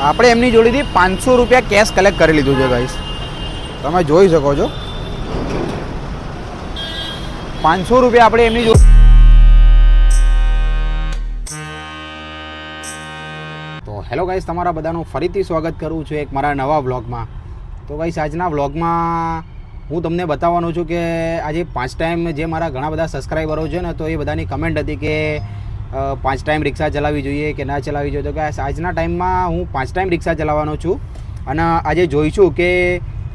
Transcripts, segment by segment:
આપણે એમની જોડેથી 500 રૂપિયા કેશ કલેક્ટ કરી લીધું છે ગાઈસ, તમે જોઈ શકો છો. 500 રૂપિયા આપણે એમની જોડે. તો હેલો ગાઈસ, તમારા બધાનું ફરીથી સ્વાગત કરું છું એક મારા નવા વ્લોગમાં. તો ગાઈસ, આજના વ્લોગમાં હું તમને બતાવવાનો છું કે આજે 5 ટાઈમ જે મારા ઘણા બધા સબસ્ક્રાઈબરો છે ને, તો એ બધાની કમેન્ટ હતી કે 5 ટાઈમ રિક્ષા ચલાવવી જોઈએ કે ના ચલાવવી જોઈએ. તો ગાઈસ, આજના ટાઈમમાં હું 5 ટાઈમ રિક્ષા ચલાવવાનો છું અને આજે જોઈશું કે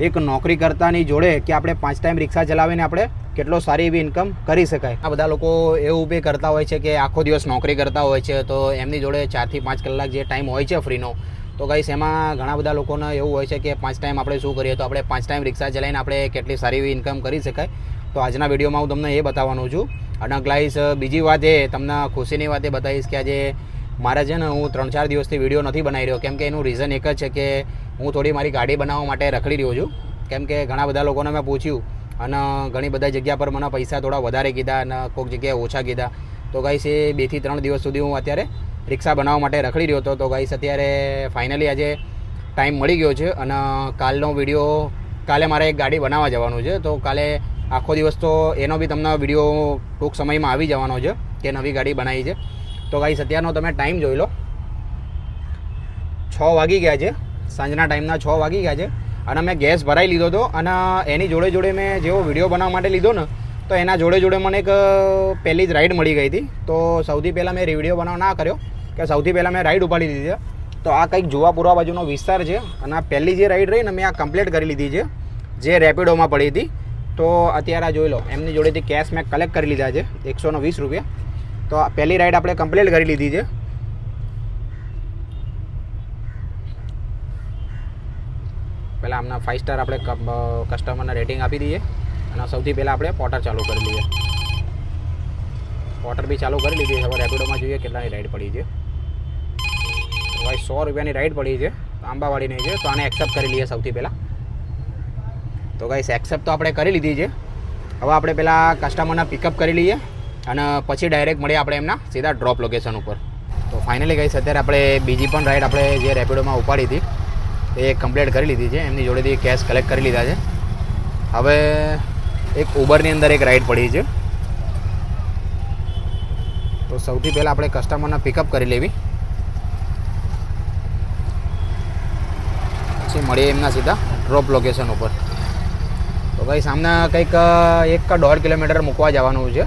એક નોકરી કરતાની જોડે કે આપણે 5 ટાઈમ રિક્ષા ચલાવીને આપણે કેટલો સારી એવી ઇન્કમ કરી શકાય. આ બધા લોકો એવું બી કરતા હોય છે કે આખો દિવસ નોકરી કરતા હોય છે, તો એમની જોડે 4 થી 5 કલાક જે ટાઈમ હોય છે ફ્રીનો, તો ગાઈસ એમાં ઘણા બધા લોકોને એવું હોય છે કે 5 ટાઈમ આપણે શું કરીએ, તો આપણે 5 ટાઈમ રિક્ષા ચલાવીને આપણે કેટલી સારી એવી ઇન્કમ કરી શકાય. તો આજના વિડીયોમાં હું તમને એ બતાવવાનું છું. અને ગાઈસ, બીજી વાત એ તમને ખુશીની વાત એ બતાવીશ કે આજે મારે છે ને, હું 3-4 દિવસથી વિડીયો નથી બનાવી રહ્યો, કેમ કે એનું રીઝન એક જ છે કે હું થોડી મારી ગાડી બનાવવા માટે રખડી રહ્યો છું. કેમ કે ઘણા બધા લોકોને મેં પૂછ્યું અને ઘણી બધા જગ્યા પર મને પૈસા થોડા વધારે કીધા અને કોઈક જગ્યાએ ઓછા કીધા. તો ગાઈસ, એ 2 થી 3 દિવસ સુધી હું અત્યારે રિક્ષા બનાવવા માટે રખડી રહ્યો હતો. તો ગાઈસ, અત્યારે ફાઇનલી આજે ટાઈમ મળી ગયો છે અને કાલનો વિડીયો, કાલે મારે એક ગાડી બનાવવા જવાનું છે. તો કાલે આખો દિવસ તો એનો બી તમને વિડીયો ટૂંક સમયમાં આવી જવાનો છે કે નવી ગાડી બનાવી છે. તો ગાઈસ, અત્યારનો તમે ટાઈમ જોઈ લો, 6 વાગી ગયા છે, સાંજના ટાઈમના 6 વાગી ગયા છે અને મેં ગેસ ભરાઈ લીધો હતો. અને એની જોડે જોડે મેં જેવો વિડીયો બનાવવા માટે લીધો ને, તો એના જોડે જોડે મને એક પહેલી જ રાઈડ મળી ગઈ હતી. તો સૌથી પહેલાં મેં વિડીયો બનાવ ના કર્યો કે સૌથી પહેલાં મેં રાઈડ ઉપાડી લીધી છે. તો આ કંઈક જુવાપુરા બાજુનો વિસ્તાર છે અને આ પહેલી જે રાઈડ રહી ને, મેં આ કમ્પ્લીટ કરી લીધી છે, જે રેપિડોમાં પડી હતી. તો અત્યારે જોઈ લો, એમની જોડેથી કેશ મેં કલેક્ટ કરી લીધા છે 120 રૂપિયા. તો આ પહેલી રાઈડ આપણે કમ્પ્લીટ કરી લીધી છે. પહેલાં આમના 5 સ્ટાર આપણે કસ્ટમરને રેટિંગ આપી દઈએ અને સૌથી પહેલાં આપણે પોટર ચાલુ કરી લઈએ. પોટર બી ચાલુ કરી લીધી. હવે રેપિડોમાં જોઈએ કેટલાની રાઈડ પડી છે. તો ભાઈ 100 રૂપિયાની રાઈડ પડી છે, આંબાવાડીની છે. તો આને એક્સેપ્ટ કરી લઈએ સૌથી પહેલાં. તો ગાઈસ, એક્સેપ્ટ તો આપણે કરી લીધી છે. હવે આપણે પહેલાં કસ્ટમરને પિકઅપ કરી લઈએ અને પછી ડાયરેક્ટ મળીએ આપણે એમના સીધા ડ્રોપ લોકેશન ઉપર. તો ફાઇનલી ગાઈસ, અત્યારે આપણે બીજી પણ રાઈડ આપણે જે રેપિડોમાં ઉપાડી હતી એ કમ્પ્લીટ કરી લીધી છે. એમની જોડેથી કેશ કલેક્ટ કરી લીધા છે. હવે એક ઉબરની અંદર એક રાઈડ પડી છે. તો સૌથી પહેલાં આપણે કસ્ટમરને પિકઅપ કરી લેવી, પછી મળીએ એમના સીધા ડ્રોપ લોકેશન ઉપર. તો ભાઈ, સામને કંઈક 1-1.5 કિલોમીટર મૂકવા જવાનું છે.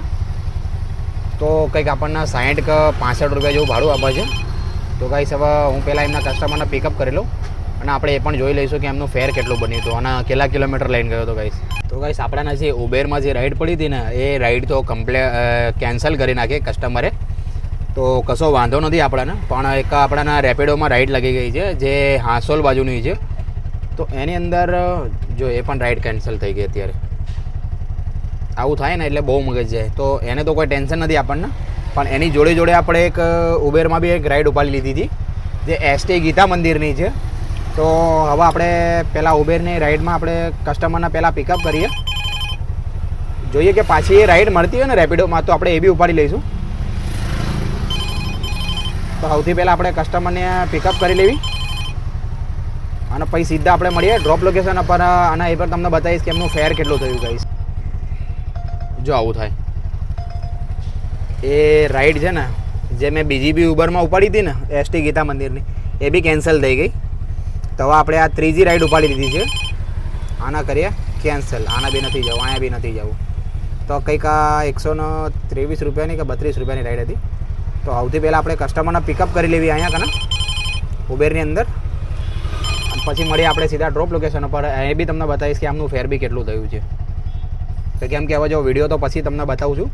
તો કંઈક આપણને 60 કે 65 રૂપિયા જેવું ભાડું આપે છે. તો ગાઈસ, હવે હું પહેલાં એમના કસ્ટમરને પિકઅપ કરી લઉં અને આપણે એ પણ જોઈ લઈશું કે એમનું ફેર કેટલું બન્યું હતું અને કેટલા કિલોમીટર લઈને ગયો હતો ગાઈસ. તો ગાઈસ, આપણાના જે ઉબેરમાં જે રાઈડ પડી હતી ને, એ રાઈડ તો કેન્સલ કરી નાખી કસ્ટમરે. તો કશો વાંધો નથી આપણાને, પણ એક આપણાના રેપિડોમાં રાઈડ લાગી ગઈ છે જે હાંસોલ બાજુની છે. તો એની અંદર જો એ પણ રાઈડ કેન્સલ થઈ ગઈ. અત્યારે આવું થાય ને એટલે બહુ મગજ જાય. તો એને તો કોઈ ટેન્શન નથી આપણને, પણ એની જોડે જોડે આપણે એક ઉબેરમાં બી એક રાઈડ ઉપાડી લીધી હતી જે એસટી ગીતા મંદિરની છે. તો હવે આપણે પહેલાં ઉબેરની રાઈડમાં આપણે કસ્ટમરને પહેલાં પિકઅપ કરીએ, જોઈએ કે પાછી એ રાઈડ મળતી હોય ને રેપિડોમાં, તો આપણે એ બી ઉપાડી લઈશું. તો સૌથી પહેલાં આપણે કસ્ટમરને પિકઅપ કરી લેવી અને પછી સીધા આપણે મળીએ ડ્રોપ લોકેશન પર અને એ પર તમને બતાવીશ કે એમનું ફેર કેટલું થયું ગાઈસ. જો આવું થાય, એ રાઈડ છે ને જે મેં બીજી બી ઉબરમાં ઉપાડી હતી ને એસટી ગીતા મંદિરની, એ બી કેન્સલ થઈ ગઈ. તો હવે આપણે આ ત્રીજી રાઈડ ઉપાડી લીધી છે. આના કરીએ કેન્સલ, આના બી નથી જવું, અહીંયા બી નથી જવું. તો કંઈક આ 123 રૂપિયાની કે 32 રૂપિયાની રાઈડ હતી. તો સૌથી પહેલાં આપણે કસ્ટમરને પિકઅપ કરી લેવી અહીંયા કને ઉબેરની અંદર, અને પછી મળીએ આપણે સીધા ડ્રોપ લોકેશન ઉપર. એ બી તમને બતાવીશ કે આમનું ફેર બી કેટલું થયું છે. તો કેમ કે હવે જો વિડીયો તો પછી તમને બતાવું છું,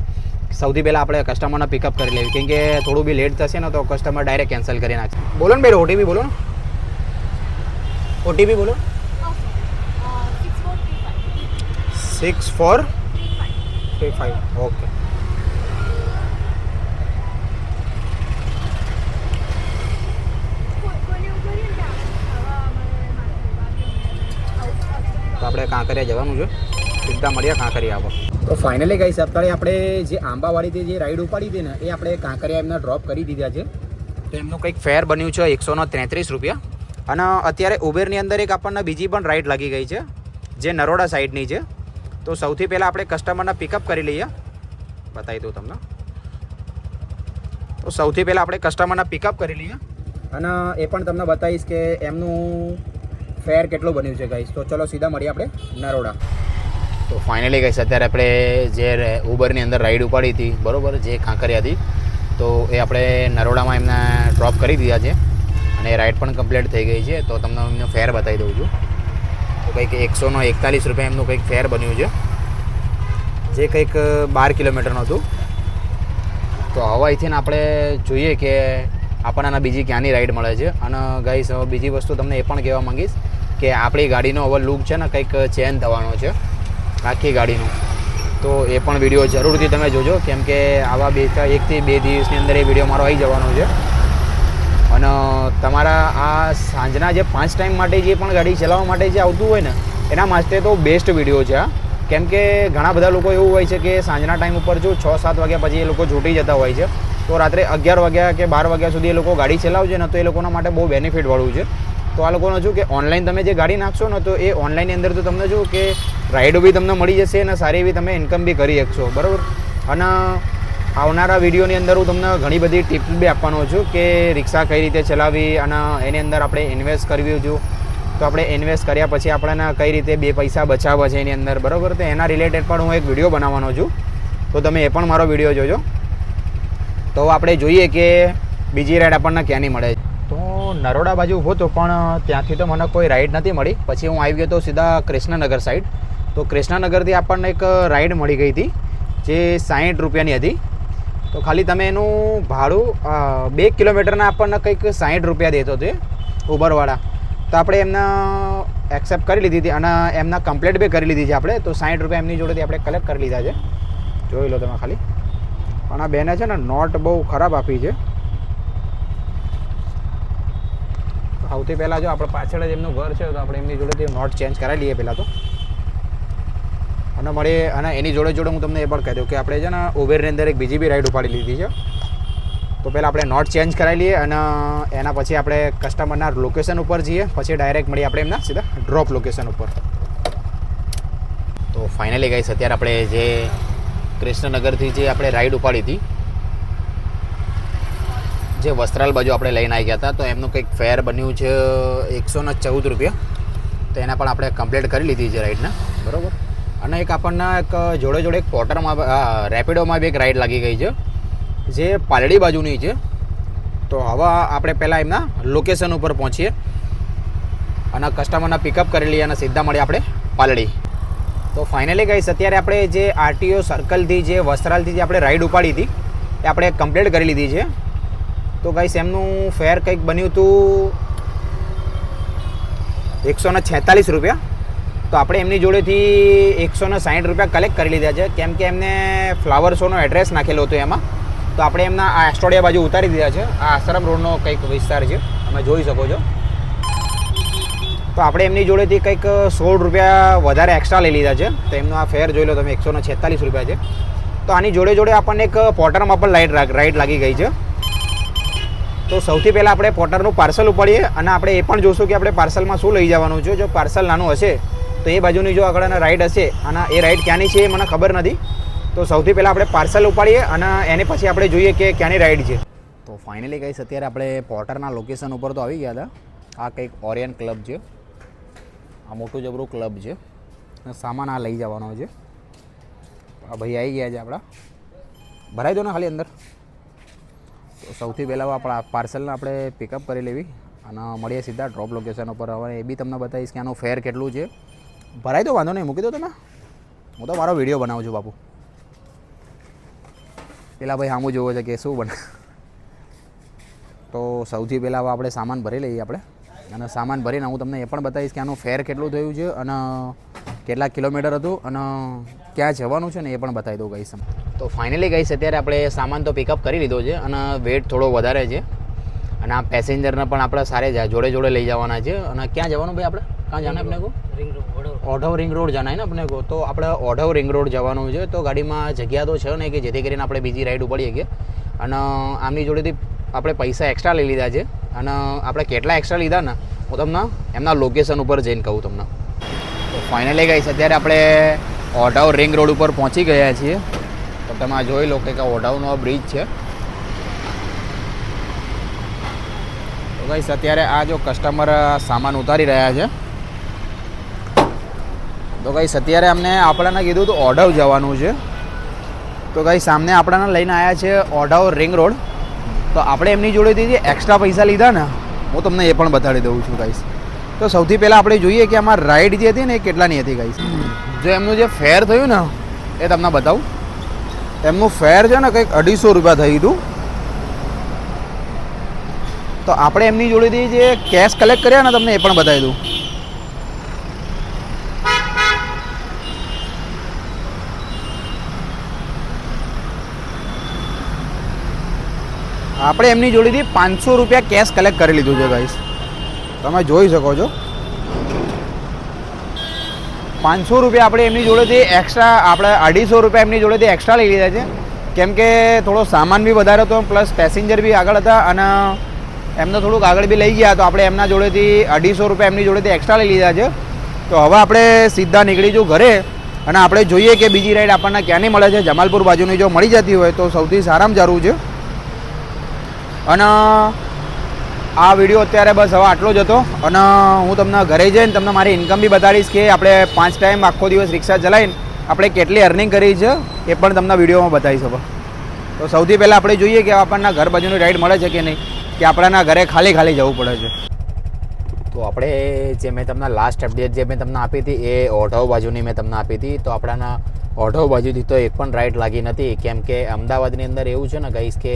સૌથી પહેલાં આપણે કસ્ટમરને પિકઅપ કરી લેવી, કેમ કે થોડું બી લેટ થશે ને તો કસ્ટમર ડાયરેક્ટ કેન્સલ કરી નાખશે. બોલો ને ભાઈ, ઓટીપી બોલો ને, ઓટીપી બોલો. 6435. ઓકે. તો આપણે કાંકરિયા જવાનું છે, સીધા મળ્યા કાંકરિયા પર. તો ફાઇનલી ગાઈસ, અત્યારે આપણે જે આંબાવાડીથી જે રાઈડ ઉપાડી હતી ને, એ આપણે કાંકરિયા એમને ડ્રોપ કરી દીધા છે. તો એમનું કંઈક ફેર બન્યું છે 133 રૂપિયા. અને અત્યારે ઉબેરની અંદર એક આપણને બીજી પણ રાઈડ લાગી ગઈ છે જે નરોડા સાઈડની છે. તો સૌથી પહેલાં આપણે કસ્ટમરને પિકઅપ કરી લઈએ, બતાવી દઉં તમને. તો સૌથી પહેલાં આપણે કસ્ટમરને પિકઅપ કરી લઈએ અને એ પણ તમને બતાવીશ કે એમનું ફેર કેટલું બન્યું છે ગાઈસ. તો ચલો સીધા મળીએ આપણે નરોડા. તો ફાઇનલી ગાઈસ અત્યારે આપણે જે ઉબરની અંદર રાઈડ ઉપાડી હતી બરાબર, જે કાંકરિયા હતી, તો એ આપણે નરોડામાં એમને ડ્રોપ કરી દીધા છે અને એ રાઈડ પણ કમ્પ્લીટ થઈ ગઈ છે. તો તમને એમનું ફેર બતાવી દઉં છું. તો કંઈક 141 રૂપિયા એમનું કંઈક ફેર બન્યું છે, જે કંઈક 12 કિલોમીટરનું હતું. તો હવે અહીંથી આપણે જોઈએ કે આપણને બીજી ક્યાંની રાઈડ મળે છે. અને ગાઈસ બીજી વસ્તુ તમને એ પણ કહેવા માંગીશ કે આપણી ગાડીનો હવે લુક છે ને કંઈક ચેન્જ થવાનો છે આખી ગાડીનો. તો એ પણ વિડીયો જરૂરથી તમે જોજો, કેમ કે આવા 1 થી 2 દિવસની અંદર એ વિડીયો મારો આવી જવાનો છે. અને તમારા આ સાંજના જે 5 ટાઈમ માટે જે પણ ગાડી ચલાવવા માટે જે આવતું હોય ને એના માટે તો બેસ્ટ વિડીયો છે આ. કેમ કે ઘણા બધા લોકો એવું હોય છે કે સાંજના ટાઈમ ઉપર જો 6-7 વાગ્યા પછી એ લોકો છૂટી જતા હોય છે, તો રાત્રે 11 વાગ્યા કે 12 વાગ્યા સુધી એ લોકો ગાડી ચલાવશે ને તો એ લોકોના માટે બહુ બેનિફિટવાળું છે. તો આ લોકોને શું કે ઓનલાઈન તમે જે ગાડી નાખશો ને તો એ ઓનલાઈનની અંદર તો તમને જો કે રાઈડો બી તમને મળી જશે અને સારી એવી તમે ઇન્કમ બી કરી શકશો બરાબર. અને આવનારા વિડીયોની અંદર હું તમને ઘણી બધી ટિપ્સ બી આપવાનો છું કે રિક્ષા કઈ રીતે ચલાવવી અને એની અંદર આપણે ઇન્વેસ્ટ કરવી છું. તો આપણે ઇન્વેસ્ટ કર્યા પછી આપણને કઈ રીતે 2 પૈસા બચાવવા છે એની અંદર બરાબર. તો એના રિલેટેડ પણ હું એક વિડીયો બનાવવાનો છું, તો તમે એ પણ મારો વિડીયો જોજો. તો આપણે જોઈએ કે બીજી રાઈડ આપણને ક્યાંની મળે. તો નરોડા બાજુ હતો પણ ત્યાંથી તો મને કોઈ રાઈડ નથી મળી. પછી હું આવી ગયો તો સીધા કૃષ્ણનગર સાઈડ. તો કૃષ્ણનગરથી આપણને એક રાઈડ મળી ગઈ હતી જે 60 રૂપિયાની હતી. તો ખાલી તમે એનું ભાડું 2 કિલોમીટરના આપણને કંઈક 60 રૂપિયા દેતો હતો ઉબરવાળા. તો આપણે એમને એક્સેપ્ટ કરી લીધી હતી અને એમના કમ્પ્લેટ બી કરી લીધી છે આપણે. તો 60 રૂપિયા એમની જોડેથી આપણે કલેક્ટ કરી લીધા છે, જોઈ લો તમે ખાલી. પણ આ બેને છે ને નોટ બહુ ખરાબ આપી છે. સૌથી પહેલાં જો આપણે પાછળ જ એમનું ઘર છે તો આપણે એમની જોડેથી નોટ ચેન્જ કરાવી લઈએ પહેલાં તો. અને મળીએ અને એની જોડે જોડે હું તમને એ પણ કહી દઉં કે આપણે છે ને ઉબેરની અંદર એક બીજી બી રાઈડ ઉપાડી લીધી છે. તો પહેલાં આપણે નોટ ચેન્જ કરાવી લઈએ અને એના પછી આપણે કસ્ટમરના લોકેશન ઉપર જઈએ, પછી ડાયરેક્ટ મળીએ આપણે એમના સીધા ડ્રોપ લોકેશન ઉપર. તો ફાઇનલી ગાઈસ અત્યારે આપણે જે કૃષ્ણનગરથી જે આપણે રાઈડ ઉપાડી હતી જે વસ્ત્રાલ બાજુ આપણે લઈને આવી ગયા હતા, તો એમનું કંઈક ફેર બન્યું છે 114 રૂપિયા. તો એના પણ આપણે કમ્પ્લીટ કરી લીધી છે રાઈડને બરાબર. અને એક આપણને એક જોડે જોડે એક પોર્ટરમાં રેપિડોમાં બી એક રાઈડ લાગી ગઈ છે જે પાલડી બાજુની છે. તો હવે આપણે પહેલાં એમના લોકેશન ઉપર પહોંચીએ અને કસ્ટમરના પિકઅપ કરી લઈએ અને સીધા મળીએ આપણે પાલડી. તો ફાઇનલી ગાઈસ અત્યારે આપણે જે આરટીઓ સર્કલથી જે વસ્ત્રાલથી જે આપણે રાઈડ ઉપાડી હતી એ આપણે કમ્પ્લીટ કરી લીધી છે. તો ગાઈસ એમનું ફેર કંઈક બન્યું હતું 146 રૂપિયા. તો આપણે એમની જોડેથી 160 રૂપિયા કલેક્ટ કરી લીધા છે, કેમ કે એમને ફ્લાવર શોનો એડ્રેસ નાખેલો હતો એમાં. તો આપણે એમના આ એસ્ટોડિયા બાજુ ઉતારી દીધા છે. આ આશ્રમ રોડનો કંઈક વિસ્તાર છે, તમે જોઈ શકો છો. તો આપણે એમની જોડેથી કંઈક 16 રૂપિયા વધારે એક્સ્ટ્રા લઈ લીધા છે. તો એમનો આ ફેર જોઈ લો તમે 146 રૂપિયા છે. તો આની જોડે જોડે આપણને એક પોર્ટરમાં પણ રાઈડ લાગી ગઈ છે. તો સૌથી પહેલાં આપણે પોર્ટરનું પાર્સલ ઉપાડીએ અને આપણે એ પણ જોઈશું કે આપણે પાર્સલમાં શું લઈ જવાનું છે. જો પાર્સલ નાનું હશે તો એ બાજુની જો આગળના રાઈડ હશે અને એ રાઈડ ક્યાંની છે એ મને ખબર નથી. તો સૌથી પહેલાં આપણે પાર્સલ ઉપાડીએ અને એને પછી આપણે જોઈએ કે ક્યાંની રાઈડ છે. તો ફાઇનલી ગાઈસ અત્યારે આપણે પોર્ટરના લોકેશન ઉપર તો આવી ગયા હતા. આ કંઈક ઓરિયન ક્લબ છે, આ મોટું જબરું ક્લબ છે. સામાન આ લઈ જવાનો છે. આ ભાઈ આવી ગયા છે આપણા, ભરાઈ દો ને ખાલી અંદર. તો સૌથી પહેલાં આપણા પાર્સલને આપણે પિકઅપ કરી લેવી અને મળીએ સીધા ડ્રોપ લોકેશન ઉપર. હવે એ બી તમને બતાવીશ કે આનું ફેર કેટલું છે. ભરાઈ દો, વાંધો નહીં, મૂકી દો તમે. હું તો મારો વિડીયો બનાવું છું બાપુ. પેલા ભાઈ સામું જોવો છે કે શું બને. તો સૌથી પહેલાં હવે આપણે સામાન ભરી લઈએ આપણે અને સામાન ભરીને હું તમને એ પણ બતાવીશ કે આનું ફેર કેટલું થયું છે અને કેટલા કિલોમીટર હતું અને ક્યાં જવાનું છે ને એ પણ બતાવી દઉં ગાઈસ. તો ફાઇનલી ગાઈસ અત્યારે આપણે સામાન તો પિકઅપ કરી લીધો છે અને વેટ થોડો વધારે છે અને આ પેસેન્જરને પણ આપણે સારે જોડે જોડે લઈ જવાના છે. અને ક્યાં જવાનું ભાઈ આપણે? कहाँ जाना है अपने को? ઓઢવ રિંગ રોડ જાના है ને अपने को. તો આપણે ઓઢવ રિંગ રોડ જવાનું છે. તો ગાડીમાં જગ્યા તો છે નહીં કે જેથી કરીને આપણે બીજી રાઈડ ઉપાડીએ કે. અને આમની જોડેથી આપણે પૈસા એક્સ્ટ્રા લઈ લીધા છે અને આપણે કેટલા એક્સ્ટ્રા લીધા ને હું તમને એમના લોકેશન ઉપર જઈને કહું તમને. તો ફાઇનલી ગાઈસ અત્યારે આપણે ઓઢવ રિંગ રોડ ઉપર પહોંચી ગયા છીએ. તો તમે જોઈ લો કે ઓઢવનો બ્રિજ છે. તો ગાઈસ અત્યારે આ જો કસ્ટમર સામાન ઉતારી રહ્યા છે. તો ગાઈસ અત્યારે અમને આપણને કીધું તો ઓઢવ જવાનું છે. તો ગાઈસ સામને આપણને લઈને આવ્યા છે ઓઢવ રિંગ રોડ. તો આપણે એમની જોડેથી જે એક્સ્ટ્રા પૈસા લીધા ને હું તમને એ પણ બતાડી દઉં છું ગાઈસ. તો સૌથી પહેલાં આપણે જોઈએ કે આમાં રાઈડ જે હતી ને એ કેટલાની હતી ગાઈસ. જો એમનું જે ફેર થયું ને એ તમને બતાવું. એમનું ફેર છે ને કંઈક 250 રૂપિયા થયું હતું. તો આપણે એમની જોડેથી જે કેશ કલેક્ટ કર્યા ને તમને એ પણ બતાવી દઉં. આપણે એમની જોડેથી 500 રૂપિયા કેશ કલેક્ટ કરી લીધું છે ગાઈસ. તમે જોઈ શકો છો 500 રૂપિયા આપણે એમની જોડેથી એક્સ્ટ્રા, આપણે 250 રૂપિયા એમની જોડેથી એક્સ્ટ્રા લઈ લીધા છે. કેમ કે થોડો સામાન બી વધારે હતો, પ્લસ પેસેન્જર બી આગળ હતા અને એમને થોડુંક આગળ બી લઈ ગયા. તો આપણે એમના જોડેથી 250 રૂપિયા એમની જોડેથી એક્સ્ટ્રા લઈ લીધા છે. તો હવે આપણે સીધા નીકળી જવું ઘરે અને આપણે જોઈએ કે બીજી રાઈડ આપણને ક્યાંની મળે છે. જમાલપુર બાજુની જો મળી જતી હોય તો સૌથી સારામાં સારું છે. અને આ વિડીયો અત્યારે બસ હવે આટલો જ હતો. અને હું તમને ઘરે જઈને તમને મારી ઇન્કમ બી બતાડીશ કે આપણે 5 ટાઈમ આખો દિવસ રિક્ષા ચલાવીને આપણે કેટલી અર્નિંગ કરી છે એ પણ તમને વિડીયોમાં બતાવી શકો. તો સૌથી પહેલાં આપણે જોઈએ કે આપણને ઘર બાજુની રાઈડ મળે છે કે નહીં, કે આપણાના ઘરે ખાલી ખાલી જવું પડે છે. તો આપણે જે મેં તમને લાસ્ટ અપડેટ જે મેં તમને આપી હતી એ ઓઢવ બાજુની મેં તમને આપી હતી. તો આપણાના ઓઢવ બાજુથી તો એક પણ રાઈડ લાગી નથી. કેમ કે અમદાવાદની અંદર એવું છે ને ગાઈસ કે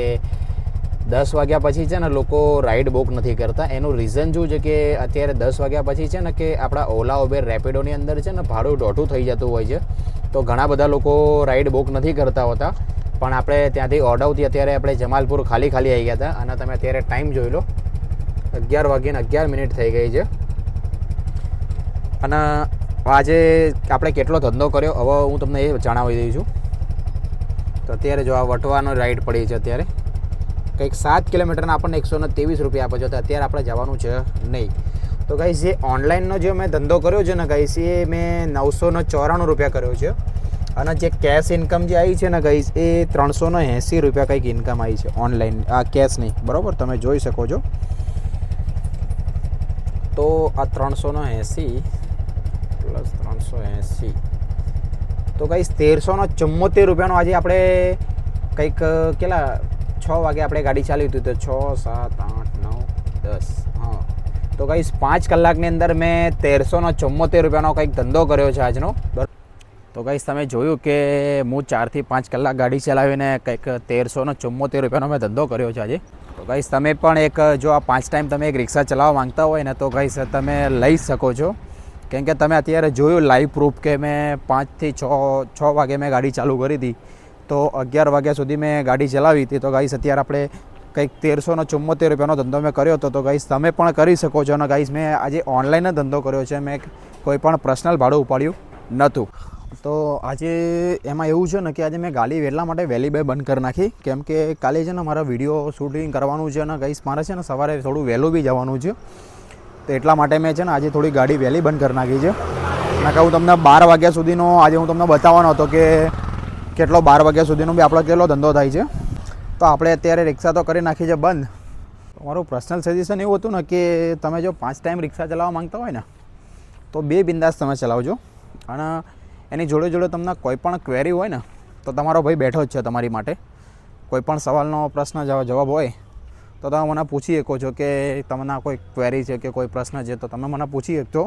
10 વાગ્યા પછી છે ને લોકો રાઈડ બુક નથી કરતા. એનું રીઝન શું છે કે અત્યારે 10 વાગ્યા પછી છે ને કે આપણા ઓલા ઉબેર રેપિડોની અંદર છે ને ભાડું દોઢું થઈ જતું હોય છે. તો ઘણા બધા લોકો રાઈડ બુક નથી કરતા હોતા. પણ આપણે ત્યાંથી ઓઢવથી અત્યારે આપણે જમાલપુર ખાલી ખાલી આવી ગયા હતા. અને તમે અત્યારે ટાઈમ જોઈ લો 11:11 થઈ ગઈ છે. અને આજે આપણે કેટલો ધંધો કર્યો હવે હું તમને એ જણાવી દઉં છું. તો અત્યારે જો આ વટવાનો રાઈડ પડી છે. અત્યારે કંઈક 7 કિલોમીટરના આપણને 123 રૂપિયા આપે છે. તો અત્યારે આપણે જવાનું છે નહીં. તો ગાઈસ જે ઓનલાઈનનો જે મેં ધંધો કર્યો છે ને ગાઈસ એ મેં 994 રૂપિયા કર્યો છે. અને જે કેશ ઇન્કમ જે આવી છે ને ગાઈસ એ 380 રૂપિયા કંઈક ઇન્કમ આવી છે ઓનલાઈન. આ કેશ નહીં, બરાબર, તમે જોઈ શકો છો. તો આ 380 પ્લસ 380 તો ગાઈસ 1374 રૂપિયાનો આજે આપણે કંઈક કેટલા 6 વાગે આપણે ગાડી ચાલી હતી. તો 6, 7, 8, 9, 10 હા. તો ગાઈસ 5 કલાકની અંદર મેં 1374 રૂપિયાનો કંઈક ધંધો કર્યો છે આજનો. તો ગાઈસ તમે જોયું કે હું 4 થી 5 કલાક ગાડી ચલાવીને કંઈક 1374 રૂપિયાનો મેં ધંધો કર્યો છે આજે. તો ગાઈસ તમે પણ એક જો આ 5 ટાઈમ તમે એક રિક્ષા ચલાવવા માંગતા હોય ને તો ગાઈસ તમે લઈ શકો છો. કેમ કે તમે અત્યારે જોયું લાઈવ પ્રૂફ કે મેં 5 થી 6 વાગે મેં ગાડી ચાલુ કરી હતી. તો 11 વાગ્યા સુધી મેં ગાડી ચલાવી હતી. તો ગાઈસ અત્યારે આપણે કંઈક 1374 રૂપિયાનો ધંધો મેં કર્યો હતો. તો ગાઈસ તમે પણ કરી શકો છો. અને ગાઈસ મેં આજે ઓનલાઈન જ ધંધો કર્યો છે. મેં કોઈ પણ પર્સનલ ભાડું ઉપાડ્યું નહોતું. તો આજે એમાં એવું છે ને કે આજે મેં ગાડી એટલા માટે વહેલી બંધ કરી નાખી. કેમ કે કાલે છે ને મારા વિડીયો શૂટિંગ કરવાનું છે અને ગાઈસ મારે છે ને સવારે થોડું વહેલું બી જવાનું છે. તો એટલા માટે મેં છે ને આજે થોડી ગાડી વહેલી બંધ કરી નાખી છે. અને કહું તમને 12 વાગ્યા સુધીનો આજે હું તમને બતાવવાનો હતો કે કેટલો 12 વાગ્યા સુધીનો બી આપણો કેટલો ધંધો થાય છે. તો આપણે અત્યારે રિક્ષા તો કરી નાખી છે બંધ. મારું પર્સનલ સજેશન એવું હતું ને કે તમે જો 5 ટાઈમ રિક્ષા ચલાવવા માંગતા હોય ને તો 2 બિંદાસ તમે ચલાવજો. અને એની જોડે જોડે તમને કોઈ પણ ક્વેરી હોય ને તો તમારો ભાઈ બેઠો જ છે તમારી માટે. કોઈ પણ સવાલનો પ્રશ્ન જવાબ હોય તો તમે મને પૂછી શકો છો કે તમને કોઈ ક્વેરી છે કે કોઈ પ્રશ્ન છે તો તમે મને પૂછી શકશો.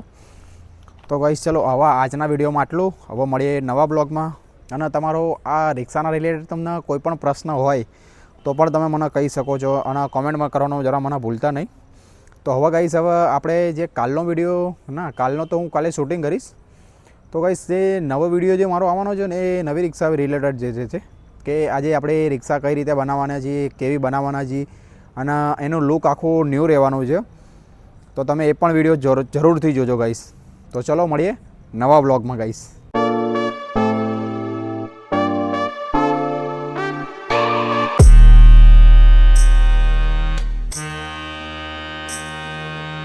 તો ગાઈસ ચલો હવે આજના વિડીયોમાં આટલું. હવે મળીએ નવા બ્લોગમાં. અને તમારો આ રિક્ષાના રિલેટેડ તમને કોઈ પણ પ્રશ્ન હોય તો પણ તમે મને કહી શકો છો. અને કોમેન્ટમાં કરવાનું જરા મને ભૂલતા નહીં. તો હવે ગાઈસ હવે આપણે જે કાલનો વિડીયો કાલનો તો હું કાલે શૂટિંગ કરીશ. તો ગાઈસ જે નવો વિડીયો જે મારો આવવાનો છે ને એ નવી રિક્ષા રિલેટેડ જે છે કે આજે આપણે રિક્ષા કઈ રીતે બનાવવાના છીએ, કેવી બનાવવાના છીએ અને એનું લુક આખું ન્યૂ રહેવાનું છે. તો તમે એ પણ વિડીયો જરૂરથી જોજો ગાઈસ. તો ચલો મળીએ નવા બ્લોગમાં ગાઈસ.